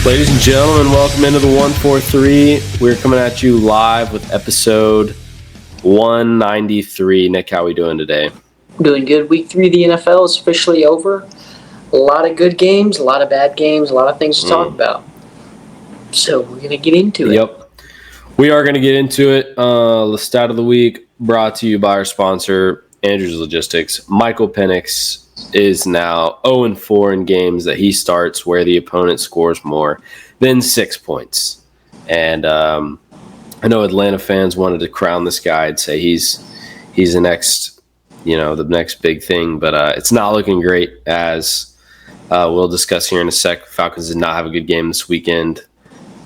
Ladies and gentlemen, welcome into the 143. We're coming at you live with episode 193. Nick, how are we doing today? Doing good. Week 3 of the NFL is officially over. A lot of good games, a lot of bad games, a lot of things to talk about. So we're going to get into it. Yep. We are going to get into it. The stat of the week brought to you by our sponsor, Andrews Logistics. Michael Penix is now 0-4 in games that he starts where the opponent scores more than 6 points. And I know Atlanta fans wanted to crown this guy and say he's the next, the next big thing, but it's not looking great, as we'll discuss here in a sec. Falcons did not have a good game this weekend.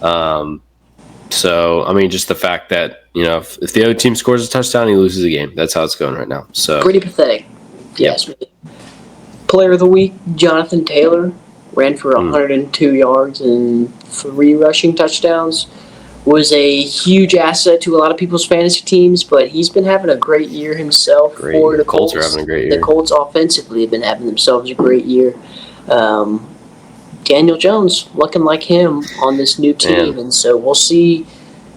So, I mean, just the fact that, if the other team scores a touchdown, he loses the game. That's how it's going right now. So pretty pathetic. Yes. Player of the week, Jonathan Taylor, ran for 102 yards and 3 rushing touchdowns. Was a huge asset to a lot of people's fantasy teams, but he's been having a great year himself. For the Colts are having a great year. The Colts offensively have been having themselves a great year. Daniel Jones looking like him on this new team, and so we'll see.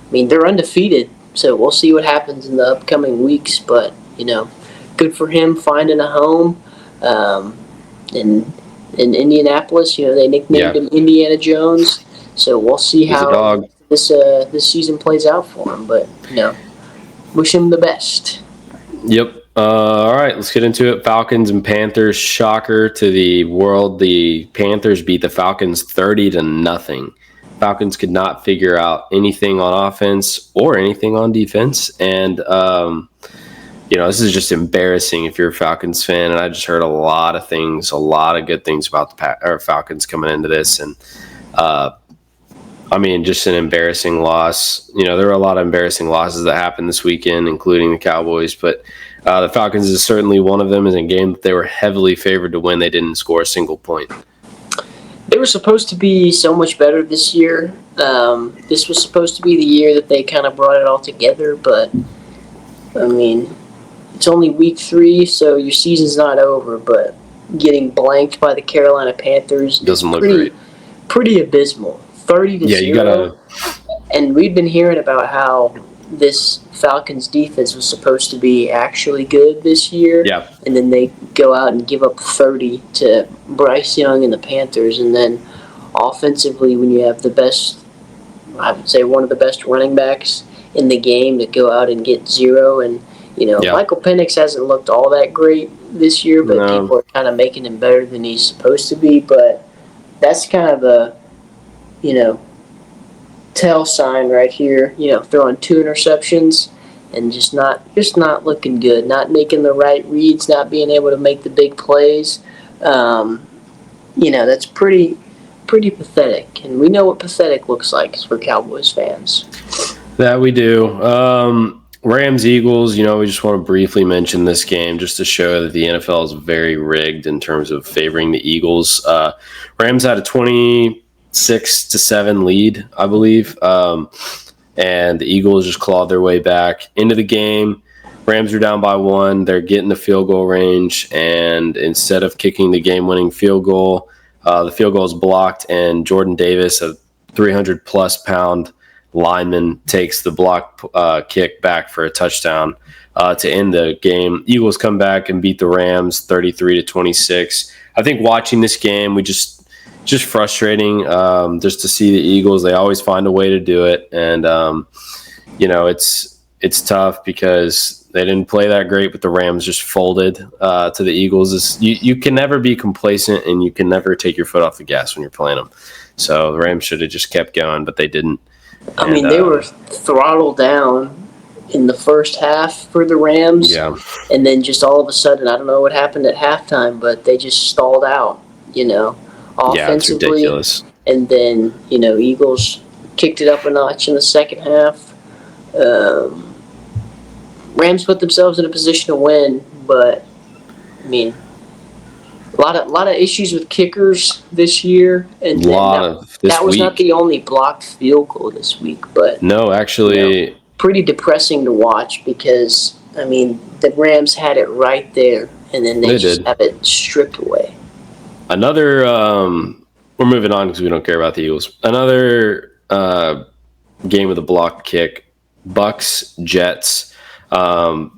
I mean, they're undefeated, so we'll see what happens in the upcoming weeks. But good for him finding a home. In Indianapolis, they nicknamed him Indiana Jones. So we'll see how this season plays out for him. But wish him the best. Yep. All right, let's get into it. Falcons and Panthers. Shocker to the world. The Panthers beat the Falcons 30-0. Falcons could not figure out anything on offense or anything on defense. And, this is just embarrassing if you're a Falcons fan. And I just heard a lot of good things about the Falcons coming into this. And, just an embarrassing loss. There were a lot of embarrassing losses that happened this weekend, including the Cowboys. But the Falcons is certainly one of them. In a game that they were heavily favored to win, they didn't score a single point. They were supposed to be so much better this year. This was supposed to be the year that they kind of brought it all together. But, it's only week 3, so your season's not over. But getting blanked by the Carolina Panthers doesn't look great. Pretty abysmal. 30-0. Yeah, you gotta. And we've been hearing about how this Falcons defense was supposed to be actually good this year. Yeah. And then they go out and give up 30 to Bryce Young and the Panthers. And then offensively, when you have the best, I would say one of the best running backs in the game, to go out and get 0. And, Michael Penix hasn't looked all that great this year, but people are kind of making him better than he's supposed to be. But that's kind of the, tell sign right here. Throwing 2 interceptions and just not looking good, not making the right reads, not being able to make the big plays. That's pretty pathetic, and we know what pathetic looks like as we're Cowboys fans. That we do. Rams Eagles. We just want to briefly mention this game just to show that the NFL is very rigged in terms of favoring the Eagles. Rams had a 26-7 lead, I believe. And the Eagles just clawed their way back into the game. Rams are down by 1. They're getting the field goal range. And instead of kicking the game-winning field goal, the field goal is blocked. And Jordan Davis, a 300-plus pound lineman, takes the block kick back for a touchdown to end the game. Eagles come back and beat the Rams 33-26. I think watching this game, we just frustrating just to see the Eagles. They always find a way to do it. And, it's tough because they didn't play that great, but the Rams just folded to the Eagles. You can never be complacent, and you can never take your foot off the gas when you're playing them. So the Rams should have just kept going, but they didn't. They were throttled down in the first half for the Rams. Yeah. And then just all of a sudden, I don't know what happened at halftime, but they just stalled out, offensively. Yeah, it's ridiculous. And then, Eagles kicked it up a notch in the second half. Rams put themselves in a position to win, but, a lot of issues with kickers this year. And that was not the only blocked field goal this week. But no, actually, pretty depressing to watch because, the Rams had it right there, and then they just have it stripped away. Another we're moving on because we don't care about the Eagles. Another game with a block kick. Bucks, Jets. So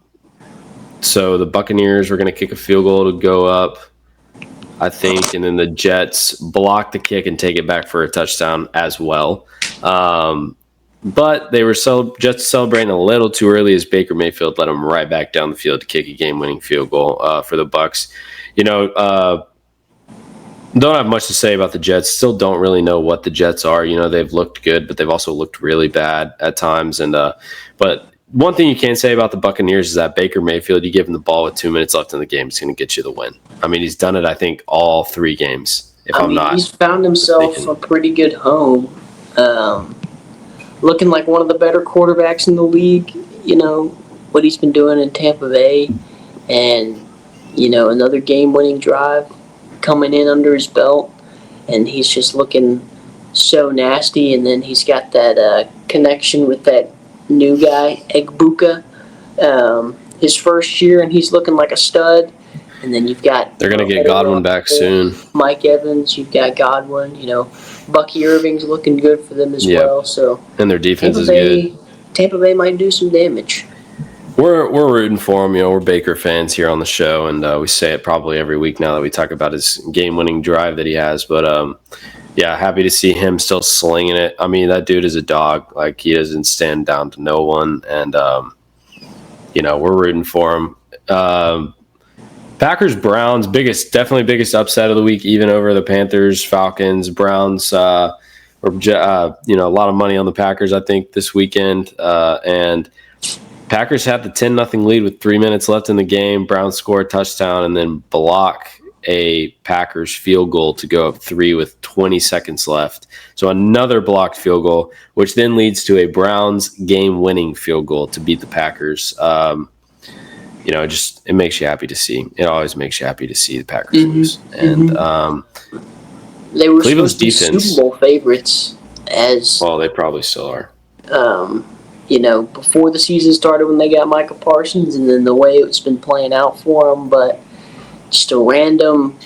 the Buccaneers were going to kick a field goal to go up, I think, and then the Jets blocked the kick and take it back for a touchdown as well. But they were Jets celebrating a little too early as Baker Mayfield let them right back down the field to kick a game-winning field goal for the Bucks. Don't have much to say about the Jets. Still don't really know what the Jets are. They've looked good, but they've also looked really bad at times. But one thing you can say about the Buccaneers is that Baker Mayfield, you give him the ball with 2 minutes left in the game, it's going to get you the win. I mean, he's done it, I think, all 3 games. He's found himself a pretty good home. Looking like one of the better quarterbacks in the league, what he's been doing in Tampa Bay. And, another game-winning drive coming in under his belt. And he's just looking so nasty. And then he's got that connection with that new guy, Egbuka, his first year, and he's looking like a stud. And then you've got... They're going to get Godwin back soon. Mike Evans, you've got Godwin, Bucky Irving's looking good for them as well. So and their defense is good. Tampa Bay might do some damage. We're rooting for him. We're Baker fans here on the show, and we say it probably every week now that we talk about his game-winning drive that he has. But, happy to see him still slinging it. I mean, that dude is a dog. Like, he doesn't stand down to no one, and, we're rooting for him. Packers-Browns, definitely biggest upset of the week, even over the Panthers, Falcons, Browns. A lot of money on the Packers, I think, this weekend. And Packers had the 10-0 lead with 3 minutes left in the game. Browns score a touchdown and then block a Packers field goal to go up 3 with 20 seconds left. So another blocked field goal, which then leads to a Browns game-winning field goal to beat the Packers. It makes you happy to see. It always makes you happy to see the Packers lose. And they were Cleveland's supposed to be Super Bowl favorites they probably still are. Before the season started when they got Michael Parsons, and then the way it's been playing out for them, but just a random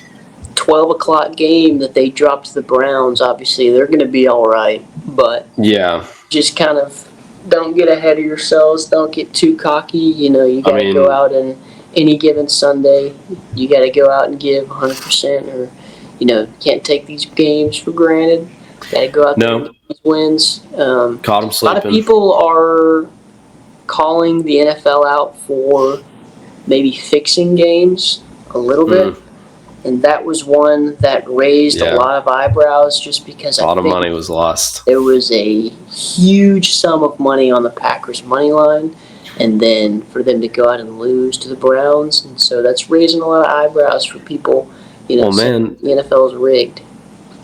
12 o'clock game that they dropped to the Browns. Obviously, they're going to be all right, but just kind of don't get ahead of yourselves. Don't get too cocky. You got to go out and any given Sunday, you got to go out and give 100%, or can't take these games for granted. Got to go out there and get these wins. Caught them slipping. A lot of people are calling the NFL out for maybe fixing games a little bit, and that was one that raised a lot of eyebrows just because a lot of money was lost. There was a huge sum of money on the Packers' money line, and then for them to go out and lose to the Browns, and so that's raising a lot of eyebrows for people. The NFL is rigged.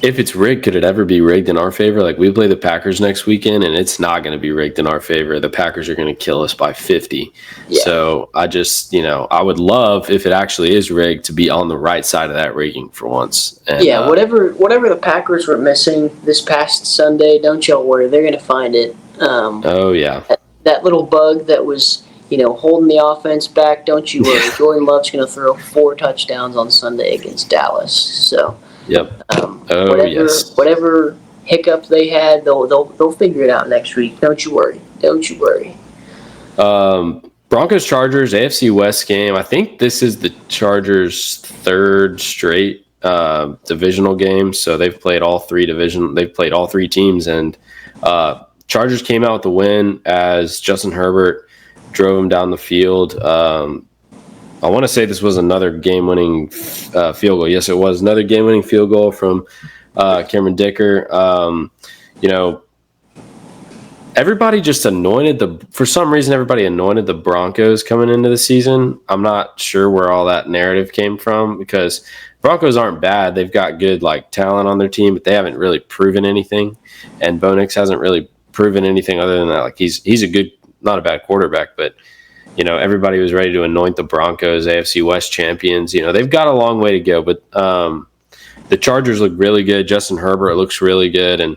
If it's rigged, could it ever be rigged in our favor? Like, we play the Packers next weekend, and it's not going to be rigged in our favor. The Packers are going to kill us by 50. Yeah. So I just, I would love, if it actually is rigged, to be on the right side of that rigging for once. And, whatever the Packers were missing this past Sunday, don't y'all worry. They're going to find it. That little bug that was, holding the offense back, don't you worry. Jordan Love's going to throw 4 touchdowns on Sunday against Dallas. So... Yep. Whatever hiccup they had, they'll figure it out next week. Don't you worry. Broncos Chargers AFC West game. I think this is the Chargers' 3rd straight divisional game. So they've played all 3 teams, and Chargers came out with the win as Justin Herbert drove them down the field. I want to say this was another game-winning field goal. Yes, it was another game-winning field goal from Cameron Dicker. Everybody just for some reason, everybody anointed the Broncos coming into the season. I'm not sure where all that narrative came from, because Broncos aren't bad. They've got good talent on their team, but they haven't really proven anything. And Bo Nix hasn't really proven anything other than that. He's a good, not a bad quarterback, but everybody was ready to anoint the Broncos AFC West champions. They've got a long way to go, but the Chargers look really good. Justin Herbert looks really good. And,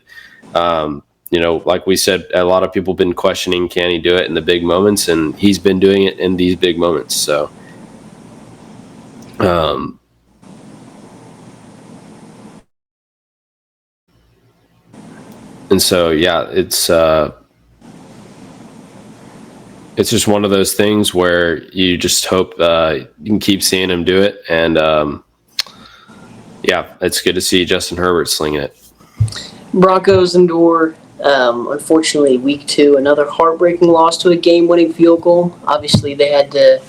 like we said, a lot of people have been questioning, can he do it in the big moments? And he's been doing it in these big moments. So, And so, yeah, it's just one of those things where you just hope you can keep seeing him do it. And, yeah, it's good to see Justin Herbert slinging it. Broncos endure, unfortunately, week 2, another heartbreaking loss to a game-winning field goal. Obviously, they had to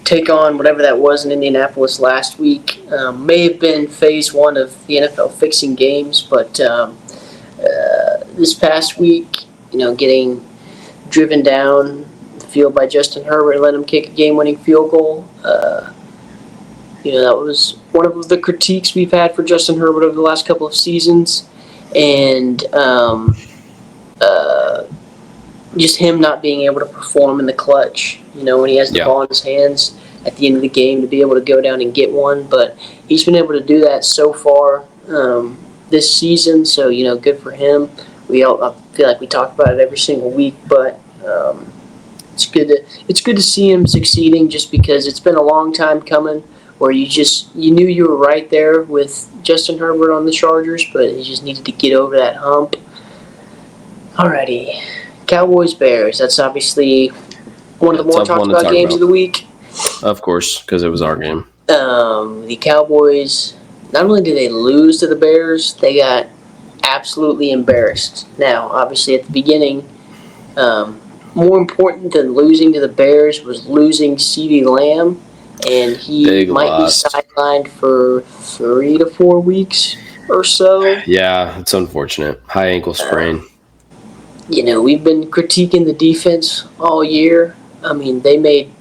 take on whatever that was in Indianapolis last week. May have been phase 1 of the NFL fixing games, but this past week, getting driven down the field by Justin Herbert and let him kick a game-winning field goal. That was one of the critiques we've had for Justin Herbert over the last couple of seasons. And just him not being able to perform in the clutch, when he has the ball in his hands at the end of the game to be able to go down and get one. But he's been able to do that so far this season, so, good for him. I feel like we talk about it every single week, but it's good to see him succeeding just because it's been a long time coming where you knew you were right there with Justin Herbert on the Chargers, but he just needed to get over that hump. Alrighty. Cowboys-Bears. That's obviously one of the more talked about games of the week. Of course, because it was our game. The Cowboys, not only did they lose to the Bears, they got absolutely embarrassed. Now, obviously, at the beginning, more important than losing to the Bears was losing CeeDee Lamb, and he might be sidelined for 3 to 4 weeks or so. Yeah, it's unfortunate. High ankle sprain. We've been critiquing the defense all year. I mean, they made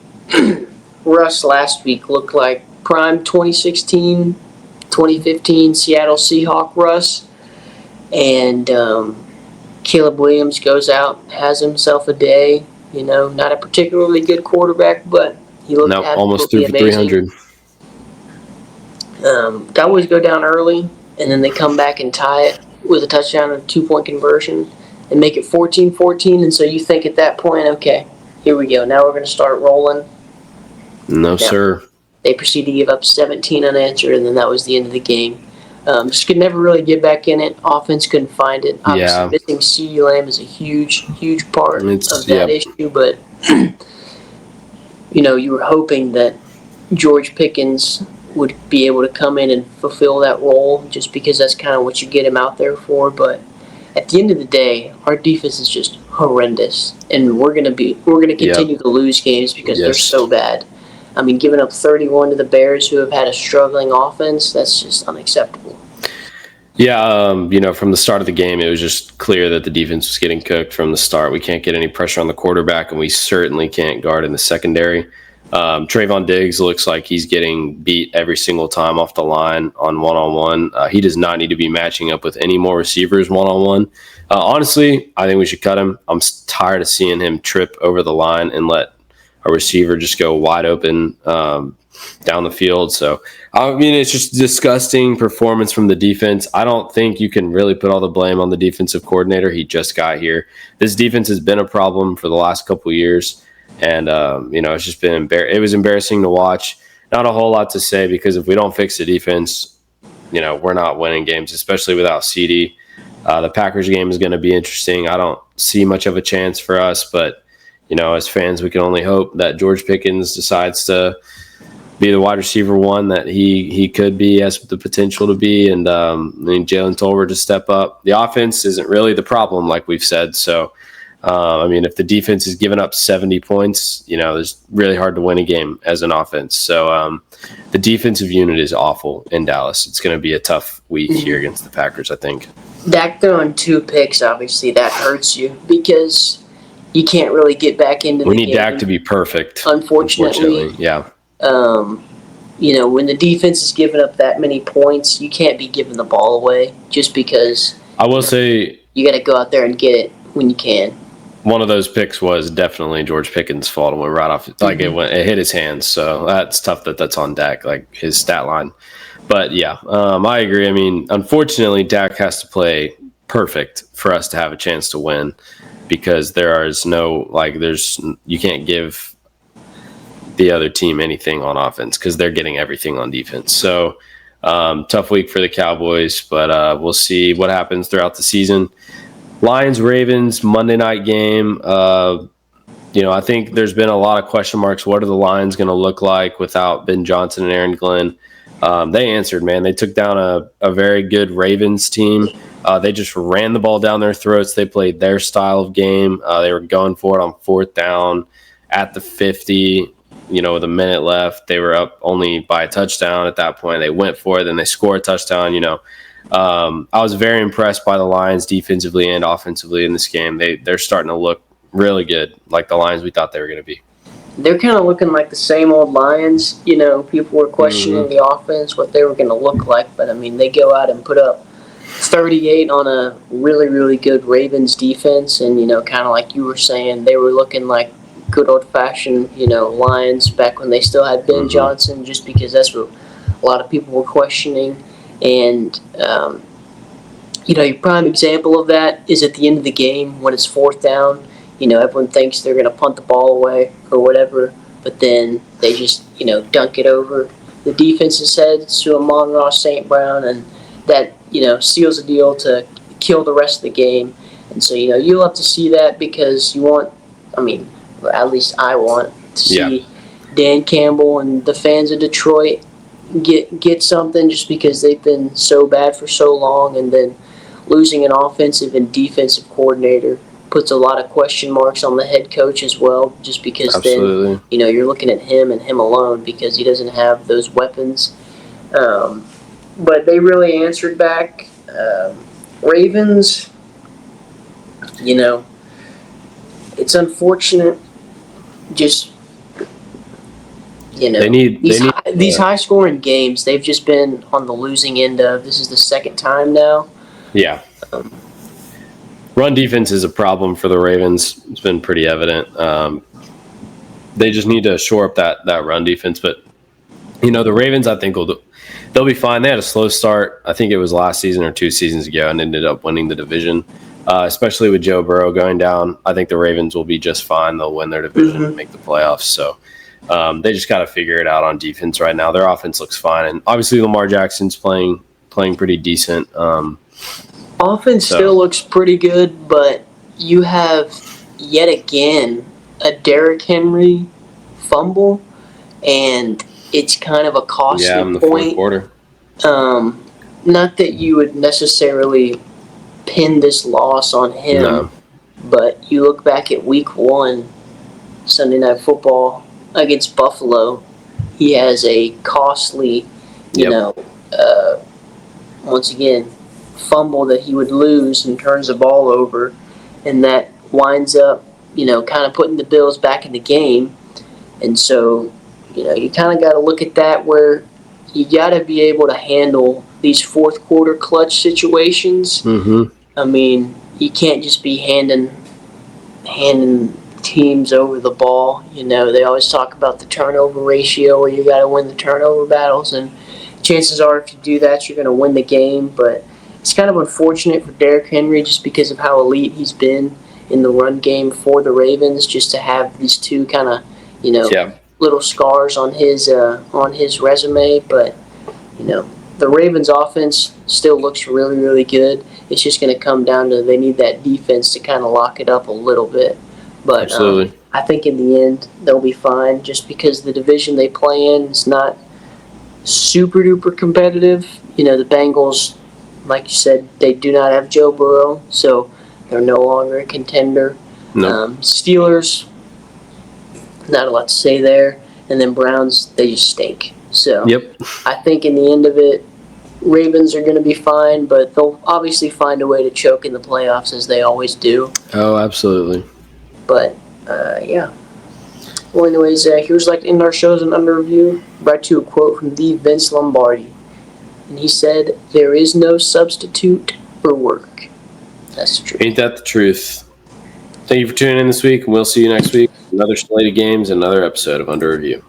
Russ last week look like prime 2016, 2015 Seattle Seahawk Russ. And Caleb Williams goes out, has himself a day. Not a particularly good quarterback, but he looked almost threw for 300. Cowboys go down early, and then they come back and tie it with a touchdown and a 2-point conversion and make it 14-14. And so you think at that point, okay, here we go. Now we're going to start rolling. No, sir. They proceed to give up 17 unanswered, and then that was the end of the game. Just could never really get back in it. Offense couldn't find it. Obviously, missing CeeDee Lamb is a huge, huge part of that issue. But, you were hoping that George Pickens would be able to come in and fulfill that role just because that's kind of what you get him out there for. But at the end of the day, our defense is just horrendous, and we're going to continue to lose games because they're so bad. I mean, giving up 31 to the Bears, who have had a struggling offense, that's just unacceptable. Yeah, from the start of the game, it was just clear that the defense was getting cooked from the start. We can't get any pressure on the quarterback, and we certainly can't guard in the secondary. Trayvon Diggs looks like he's getting beat every single time off the line on one-on-one. He does not need to be matching up with any more receivers one-on-one. Honestly, I think we should cut him. I'm tired of seeing him trip over the line and let a receiver just go wide open down the field. So, I mean, it's just disgusting performance from the defense. I don't think you can really put all the blame on the defensive coordinator. He just got here. This defense has been a problem for the last couple of years. And, it's just been it was embarrassing to watch. Not a whole lot to say because if we don't fix the defense, we're not winning games, especially without CeeDee. The Packers game is going to be interesting. I don't see much of a chance for us, but as fans, we can only hope that George Pickens decides to be the wide receiver one that he could be, has the potential to be, and Jalen Tolbert to step up. The offense isn't really the problem, like we've said. So, if the defense is giving up 70 points, it's really hard to win a game as an offense. So, the defensive unit is awful in Dallas. It's going to be a tough week here against the Packers, I think. Dak throwing 2 picks, obviously, that hurts you because you can't really get back into the game. We need Dak to be perfect. Unfortunately. Yeah. When the defense is giving up that many points, you can't be giving the ball away just because. I will say. You got to go out there and get it when you can. One of those picks was definitely George Pickens' fault. It went right off. It hit his hands. So that's tough that's on Dak, like his stat line. But yeah, I agree. I mean, unfortunately, Dak has to play perfect for us to have a chance to win. Because you can't give the other team anything on offense because they're getting everything on defense. So tough week for the Cowboys, but we'll see what happens throughout the season. Lions-Ravens Monday night game. I think there's been a lot of question marks. What are the Lions going to look like without Ben Johnson and Aaron Glenn? They answered, man. They took down a very good Ravens team. They just ran the ball down their throats. They played their style of game. They were going for it on 4th down at the 50, with a minute left. They were up only by a touchdown at that point. They went for it, then they scored a touchdown, I was very impressed by the Lions defensively and offensively in this game. They're starting to look really good, like the Lions we thought they were going to be. They're kind of looking like the same old Lions. People were questioning the offense, what they were going to look like. But, they go out and put up 38 on a really, really good Ravens defense. And, kind of like you were saying, they were looking like good old-fashioned, Lions back when they still had Ben Johnson, just because that's what a lot of people were questioning. And, your prime example of that is at the end of the game when it's 4th down. Everyone thinks they're going to punt the ball away or whatever, but then they just, dunk it over the defense's head to Amon-Ra St. Brown, and that, seals the deal to kill the rest of the game. And so, you love to see that because you want, or at least I want to see Dan Campbell and the fans of Detroit get something, just because they've been so bad for so long, and then losing an offensive and defensive coordinator puts a lot of question marks on the head coach as well, just because then, you're looking at him and him alone because he doesn't have those weapons. But they really answered back. Ravens, it's unfortunate. Just, these high-scoring games, they've just been on the losing end of. This is the second time now. Yeah. Run defense is a problem for the Ravens. It's been pretty evident. They just need to shore up that run defense. But, the Ravens, I think, they'll be fine. They had a slow start. I think it was last season or 2 seasons ago, and ended up winning the division, especially with Joe Burrow going down. I think the Ravens will be just fine. They'll win their division and make the playoffs. So they just got to figure it out on defense right now. Their offense looks fine. And obviously Lamar Jackson's playing pretty decent. Offense still looks pretty good, but you have yet again a Derrick Henry fumble, and it's kind of a costly in the point. 4th quarter. Not that you would necessarily pin this loss on him, but you look back at Week 1, Sunday Night Football against Buffalo. He has a costly, once again, fumble that he would lose and turns the ball over, and that winds up, kind of putting the Bills back in the game. And so, you kind of got to look at that where you got to be able to handle these 4th quarter clutch situations. You can't just be handing teams over the ball. They always talk about the turnover ratio where you got to win the turnover battles, and chances are if you do that, you're going to win the game. But it's kind of unfortunate for Derrick Henry just because of how elite he's been in the run game for the Ravens, just to have these two kind of, little scars on his resume. But, the Ravens offense still looks really, really good. It's just going to come down to they need that defense to kind of lock it up a little bit. But I think in the end they'll be fine, just because the division they play in is not super duper competitive. The Bengals, like you said, they do not have Joe Burrow, so they're no longer a contender. Steelers, not a lot to say there. And then Browns, they just stink. So I think in the end of it, Ravens are going to be fine, but they'll obviously find a way to choke in the playoffs as they always do. Oh, absolutely. But, Well, anyways, here's like to end our shows in under review. Brought to you a quote from the Vince Lombardi. And he said, "There is no substitute for work." That's the truth. Ain't that the truth? Thank you for tuning in this week, and we'll see you next week. Another slate of games, another episode of Under Review.